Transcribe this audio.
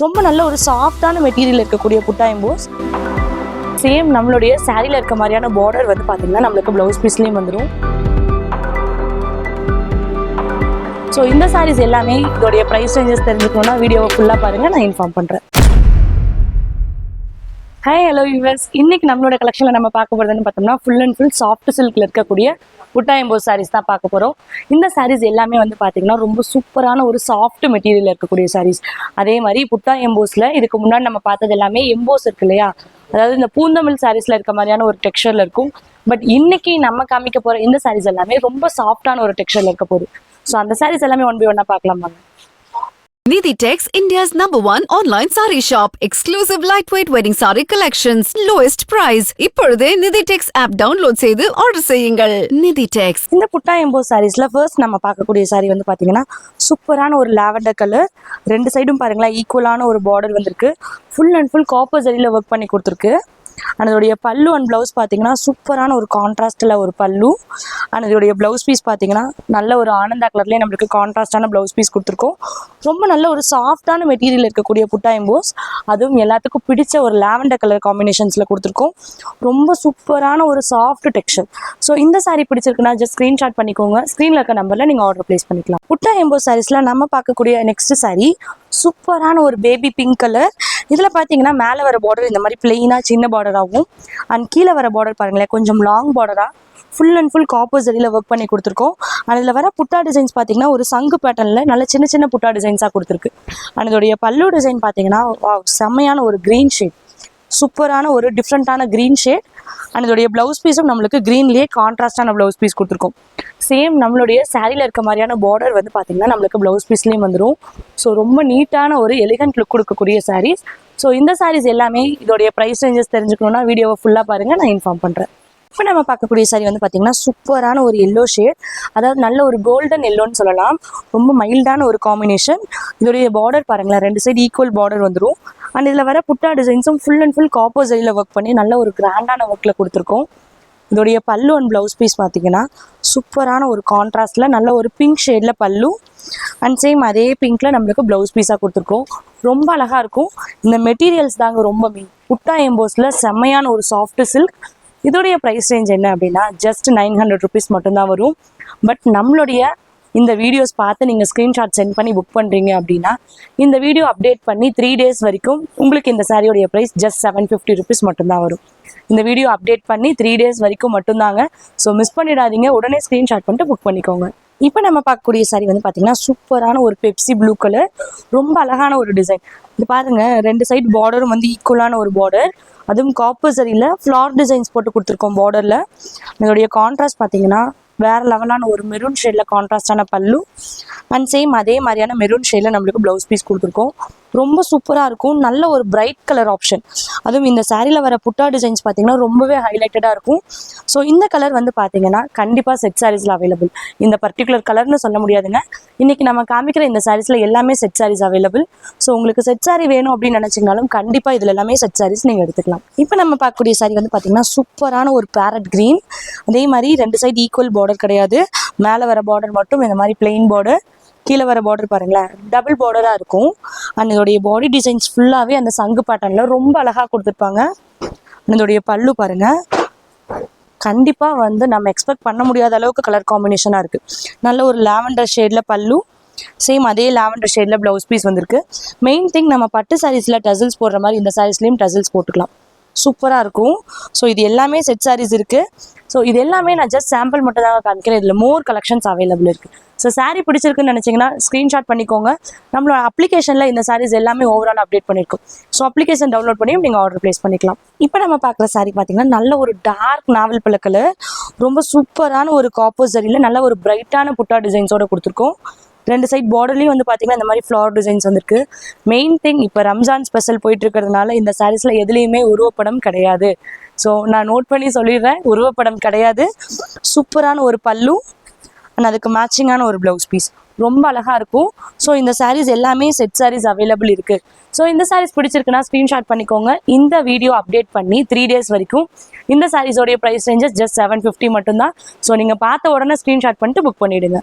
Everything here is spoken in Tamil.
ரொம்ப நல்ல ஒரு சாஃப்டான மெட்டீரியல் இருக்கக்கூடிய புட்டா எம்போஸ். சேம் நம்மளுடைய சாரியில் இருக்க மாதிரியான பார்டர் வந்து பார்த்தீங்கன்னா நம்மளுக்கு ப்ளவுஸ் பீஸ்லேயும் வந்துடும். ஸோ இந்த சாரீஸ் எல்லாமே இதோடைய ப்ரைஸ் ரேஞ்சஸ் தெரிஞ்சுக்கணுன்னா வீடியோவை ஃபுல்லாக பாருங்கள், நான் இன்ஃபார்ம் பண்ணுறேன். ஹாய் ஹலோ வியூவர்ஸ், இன்னைக்கு நம்மளோட கலெக்ஷனில் நம்ம பார்க்க போகிறதுன்னு பார்த்தோம்னா ஃபுல் அண்ட் ஃபுல் சாஃப்ட் சில்கில் இருக்கக்கூடிய புட்டா எம்போஸ் சாரீஸ் தான் பார்க்க போகிறோம். இந்த சாரீஸ் எல்லாமே வந்து பார்த்தீங்கன்னா ரொம்ப சூப்பரான ஒரு சாஃப்ட் மெட்டீரியல் இருக்கக்கூடிய சாரீஸ். அதே மாதிரி புட்டா எம்போஸில் இதுக்கு முன்னாடி நம்ம பார்த்தது எல்லாமே எம்போஸ் இருக்கு இல்லையா, அதாவது இந்த பூந்தமிழ் சாரீஸில் இருக்க மாதிரியான ஒரு டெக்ஸ்சரில் இருக்கும். பட் இன்னைக்கு நம்ம காமிக்க போகிற இந்த சாரீஸ் எல்லாமே ரொம்ப சாஃப்டான ஒரு டெக்ஸ்சரில் இருக்க போகுது. ஸோ அந்த சாரீஸ் எல்லாமே ஒன் பை ஒன்னா பார்க்கலாம் வாங்க. Nidhi-Tex, India's #1 online saree shop. Exclusive lightweight wedding saree collections. Lowest price. இப்பொழுதே Nidhi-Tex app download செய்து ஆர்டர் செய்யுங்கள். Nidhi-Tex. இந்த புட்டா எம்போஸ் சாரீஸ்ல ஃபர்ஸ்ட் நம்ம பார்க்கக்கூடிய சாரீ வந்து பாத்தீங்கன்னா சூப்பரான ஒரு லாவெண்டர் கலர். ரெண்டு சைடும் பாருங்களேன் ஈக்குவலான ஒரு பார்டர் வந்திருக்கு. ஃபுல் அண்ட் ஃபுல் காப்பர் ஜரியில ஒர்க் பண்ணி கொடுத்துருக்கு. அதோடைய பல்லு அண்ட் ப்ளவுஸ் பார்த்தீங்கன்னா சூப்பரான ஒரு கான்ட்ராஸ்டில் ஒரு பல்லு. அதோடைய ப்ளவுஸ் பீஸ் பார்த்தீங்கன்னா நல்ல ஒரு ஆனந்தா கலர்லேயே நம்மளுக்கு கான்ட்ராஸ்டான ப்ளவுஸ் பீஸ் கொடுத்துருக்கோம். ரொம்ப நல்ல ஒரு சாஃப்டான மெட்டீரியல் இருக்கக்கூடிய புட்டா எம்போஸ், அதுவும் எல்லாத்துக்கும் பிடிச்ச ஒரு லாவெண்டர் கலர் காம்பினேஷன்ஸில் கொடுத்துருக்கோம். ரொம்ப சூப்பரான ஒரு சாஃப்ட் டெக்ஸ்சர். ஸோ இந்த சாரீ பிடிச்சிருக்குன்னா ஜஸ்ட் ஸ்க்ரீன்ஷாட் பண்ணிக்கோங்க. ஸ்க்ரீனில் இருக்க நம்பரில் நீங்கள் ஆர்டர் ப்ளேஸ் பண்ணிக்கலாம். புட்டா எம்போஸ் சாரீஸில் நம்ம பார்க்கக்கூடிய நெக்ஸ்ட் சாரீ சூப்பரான ஒரு பேபி பிங்க் கலர். இதில் பார்த்தீங்கன்னா மேலே வர பார்டர் இந்த மாதிரி பிளெயினாக சின்ன பார்டராகவும் அண்ட் கீழே வர பார்டர் பாருங்களேன் கொஞ்சம் லாங் பார்டராக ஃபுல் அண்ட் ஃபுல் காப்பர் ஜரியில் ஒர்க் பண்ணி கொடுத்துருக்கோம். அதில் வர புட்டா டிசைன்ஸ் பார்த்தீங்கன்னா ஒரு சங்கு பேட்டர்னில் நல்ல சின்ன சின்ன புட்டா டிசைன்ஸாக கொடுத்துருக்கு. அதோடைய பல்லு டிசைன் பார்த்தீங்கன்னா செம்மையான ஒரு க்ரீன் ஷேட், சூப்பரான ஒரு டிஃப்ரெண்ட்டான க்ரீன் ஷேட். அதோடைய ப்ளவுஸ் பீஸும் நம்மளுக்கு க்ரீன்லேயே கான்ட்ராஸ்டான ப்ளவுஸ் பீஸ் கொடுத்துருக்கோம். சேம் நம்மளுடைய சாரியில் இருக்க மாதிரியான பார்டர் வந்து பார்த்தீங்கன்னா நம்மளுக்கு ப்ளவுஸ் பீஸ்லேயும் வந்துடும். ஸோ ரொம்ப நீட்டான ஒரு எலிகண்ட் லுக் கொடுக்கக்கூடிய சாரீஸ். ஸோ இந்த சாரீஸ் எல்லாமே இதோடைய ப்ரைஸ் ரேஞ்சஸ் தெரிஞ்சுக்கணுன்னா வீடியோவை ஃபுல்லாக பாருங்கள், நான் இன்ஃபார்ம் பண்ணுறேன். இப்போ நம்ம பார்க்கக்கூடிய சாரீ வந்து பார்த்தீங்கன்னா சூப்பரான ஒரு எல்லோ ஷேட், அதாவது நல்ல ஒரு கோல்டன் எல்லோன்னு சொல்லலாம். ரொம்ப மைல்டான ஒரு காம்பினேஷன். இதோடைய பார்டர் பாருங்களேன் ரெண்டு சைடு ஈக்குவல் பார்டர் வந்துடும். அண்ட் இதில் வர புட்டா டிசைன்ஸும் ஃபுல் அண்ட் ஃபுல் காப்பர் ஜரியில் ஒர்க் பண்ணி நல்ல ஒரு கிராண்டான ஒர்க்கில் கொடுத்துருக்கோம். இதோடைய பல்லு அண்ட் ப்ளவுஸ் பீஸ் பார்த்தீங்கன்னா சூப்பரான ஒரு கான்ட்ராஸ்டில் நல்ல ஒரு பிங்க் ஷேடில் பல்லு அண்ட் சேம் அதே பிங்க்கில் நம்மளுக்கு ப்ளவுஸ் பீஸாக கொடுத்துருக்கோம். ரொம்ப அழகாக இருக்கும். இந்த மெட்டீரியல்ஸ் தாங்க ரொம்ப மெயின். புட்டா எம்போஸில் செம்மையான ஒரு சாஃப்ட் சில்க். இதோடைய ப்ரைஸ் ரேஞ்ச் என்ன அப்படின்னா ஜஸ்ட் 900 rupees மட்டும்தான் வரும். பட் நம்மளுடைய இந்த வீடியோஸ் பார்த்து நீங்கள் ஸ்க்ரீன்ஷாட் சென்ட் பண்ணி புக் பண்ணுறீங்க அப்படின்னா இந்த வீடியோ அப்டேட் பண்ணி 3 days வரைக்கும் உங்களுக்கு இந்த சாரியோடைய ப்ரைஸ் ஜஸ்ட் 750 rupees மட்டும்தான் வரும். இந்த வீடியோ அப்டேட் பண்ணி 3 days வரைக்கும் மட்டும்தாங்க. ஸோ மிஸ் பண்ணிடாதீங்க, உடனே ஸ்க்ரீன்ஷாட் பண்ணிட்டு புக் பண்ணிக்கோங்க. இப்போ நம்ம பார்க்கக்கூடிய சாரீ வந்து பார்த்தீங்கன்னா சூப்பரான ஒரு பெப்சி ப்ளூ கலர், ரொம்ப அழகான ஒரு டிசைன். இது பாருங்க ரெண்டு சைடு பார்டரும் வந்து ஈக்குவலான ஒரு பார்டர், அதுவும் காப்பர் ஜரியில் ஃப்ளார் டிசைன்ஸ் போட்டு கொடுத்துருக்கோம் பார்டரில். இதோடைய கான்ட்ராஸ்ட் பார்த்தீங்கன்னா வேறு லெவலான ஒரு மெரூன் ஷேடில் கான்ட்ராஸ்டான பல்லு அண்ட் சேம் அதே மாதிரியான மெரூன் ஷேடில் நம்மளுக்கு ப்ளவுஸ் பீஸ் கொடுத்துருக்கோம். ரொம்ப சூப்பராக இருக்கும். நல்ல ஒரு பிரைட் கலர் ஆப்ஷன். அதுவும் இந்த சாரியில் வர புட்டா டிசைன்ஸ் பார்த்தீங்கன்னா ரொம்பவே ஹைலைட்டடாக இருக்கும். ஸோ இந்த கலர் வந்து பார்த்தீங்கன்னா கண்டிப்பாக செட் சாரீஸில் அவைலபிள். இந்த பர்டிகுலர் கலர்னு சொல்ல முடியாதுங்க. இன்றைக்கி நம்ம காமிக்கிற இந்த சாரீஸில் எல்லாமே செட் சாரீஸ் அவைலபிள். ஸோ உங்களுக்கு செட் சாரீ வேணும் அப்படின்னு நினச்சிங்கனாலும் கண்டிப்பாக இதில் எல்லாமே செட் சாரீஸ் நீங்கள் எடுத்துக்கலாம். இப்போ நம்ம பார்க்கக்கூடிய சாரீ வந்து பார்த்தீங்கன்னா சூப்பரான ஒரு பேரட் க்ரீன். அதே மாதிரி ரெண்டு சைடு ஈக்குவல் பார்டர் கிடையாது. மேலே வர பார்டர் மட்டும் இந்த மாதிரி பிளெயின் பார்டர், கீழே வர பார்டர் பாருங்களேன் டபுள் பார்டராக இருக்கும். அண்ட் இதோடைய பாடி டிசைன்ஸ் ஃபுல்லாகவே அந்த சங்கு பேட்டர்னில் ரொம்ப அழகாக கொடுத்துருப்பாங்க. இதோடைய பல்லு பாருங்கள் கண்டிப்பாக வந்து நம்ம எக்ஸ்பெக்ட் பண்ண முடியாத அளவுக்கு கலர் காம்பினேஷனாக இருக்குது. நல்ல ஒரு லாவெண்டர் ஷேடில் பல்லு, சேம் அதே லாவெண்டர் ஷேடில் ப்ளவுஸ் பீஸ் வந்திருக்கு. மெயின் திங் நம்ம பட்டு சாரீஸில் டசில்ஸ் போடுற மாதிரி இந்த சாரீஸ்லேயும் டசில்ஸ் போட்டுக்கலாம். சூப்பராக இருக்கும். ஸோ இது எல்லாமே செட் சாரீஸ் இருக்குது. ஸோ இது எல்லாமே நான் ஜஸ்ட் சாம்பிள் மட்டும் தான் காமிக்கிறேன். இதில் மோர் கலெக்ஷன்ஸ் அவைலபிள் இருக்குது. ஸோ சாரீ பிடிச்சிருக்குன்னு நினச்சிங்கன்னா ஸ்க்ரீன்ஷாட் பண்ணிக்கோங்க. நம்மளோட அப்ளிகேஷனில் இந்த சாரீஸ் எல்லாமே ஓவரால் அப்டேட் பண்ணியிருக்கோம். ஸோ அப்ளிகேஷன் டவுன்லோட் பண்ணியும் நீங்கள் ஆர்டர் ப்ளேஸ் பண்ணிக்கலாம். இப்போ நம்ம பார்க்குற சாரீ பார்த்தீங்கன்னா நல்ல ஒரு டார்க் நாவல் பழ கலர், ரொம்ப சூப்பரான ஒரு காப்பர் ஜரியில் நல்ல ஒரு பிரைட்டான புட்டா டிசைன்ஸோடு கொடுத்துருக்கோம். ரெண்டு சைட் பார்டர்லேயும் வந்து பார்த்தீங்கன்னா இந்த மாதிரி ஃப்ளவர் டிசைன்ஸ் வந்துருக்கு. மெயின் திங் இப்போ ரம்ஜான் ஸ்பெஷல் போயிட்டு இருக்கிறதுனால இந்த சாரீஸில் எதுலேயுமே உருவப்படம் கிடையாது. ஸோ நான் நோட் பண்ணி சொல்லிடுறேன், உருவப்படம் கிடையாது. சூப்பரான ஒரு பல்லு அண்ட் அதுக்கு மேட்சிங்கான ஒரு ப்ளவுஸ் பீஸ் ரொம்ப அழகாக இருக்கும். ஸோ இந்த சாரீஸ் எல்லாமே செட் சாரீஸ் அவைலபிள் இருக்குது. ஸோ இந்த சாரீஸ் பிடிச்சிருக்குன்னா ஸ்க்ரீன்ஷாட் பண்ணிக்கோங்க. இந்த வீடியோ அப்டேட் பண்ணி 3 days வரைக்கும் இந்த சாரீஸோடைய ப்ரைஸ் ரேஞ்சஸ் ஜஸ்ட் 750 மட்டும்தான். ஸோ நீங்கள் பார்த்த உடனே ஸ்க்ரீன்ஷாட் பண்ணிட்டு புக் பண்ணிவிடுங்க.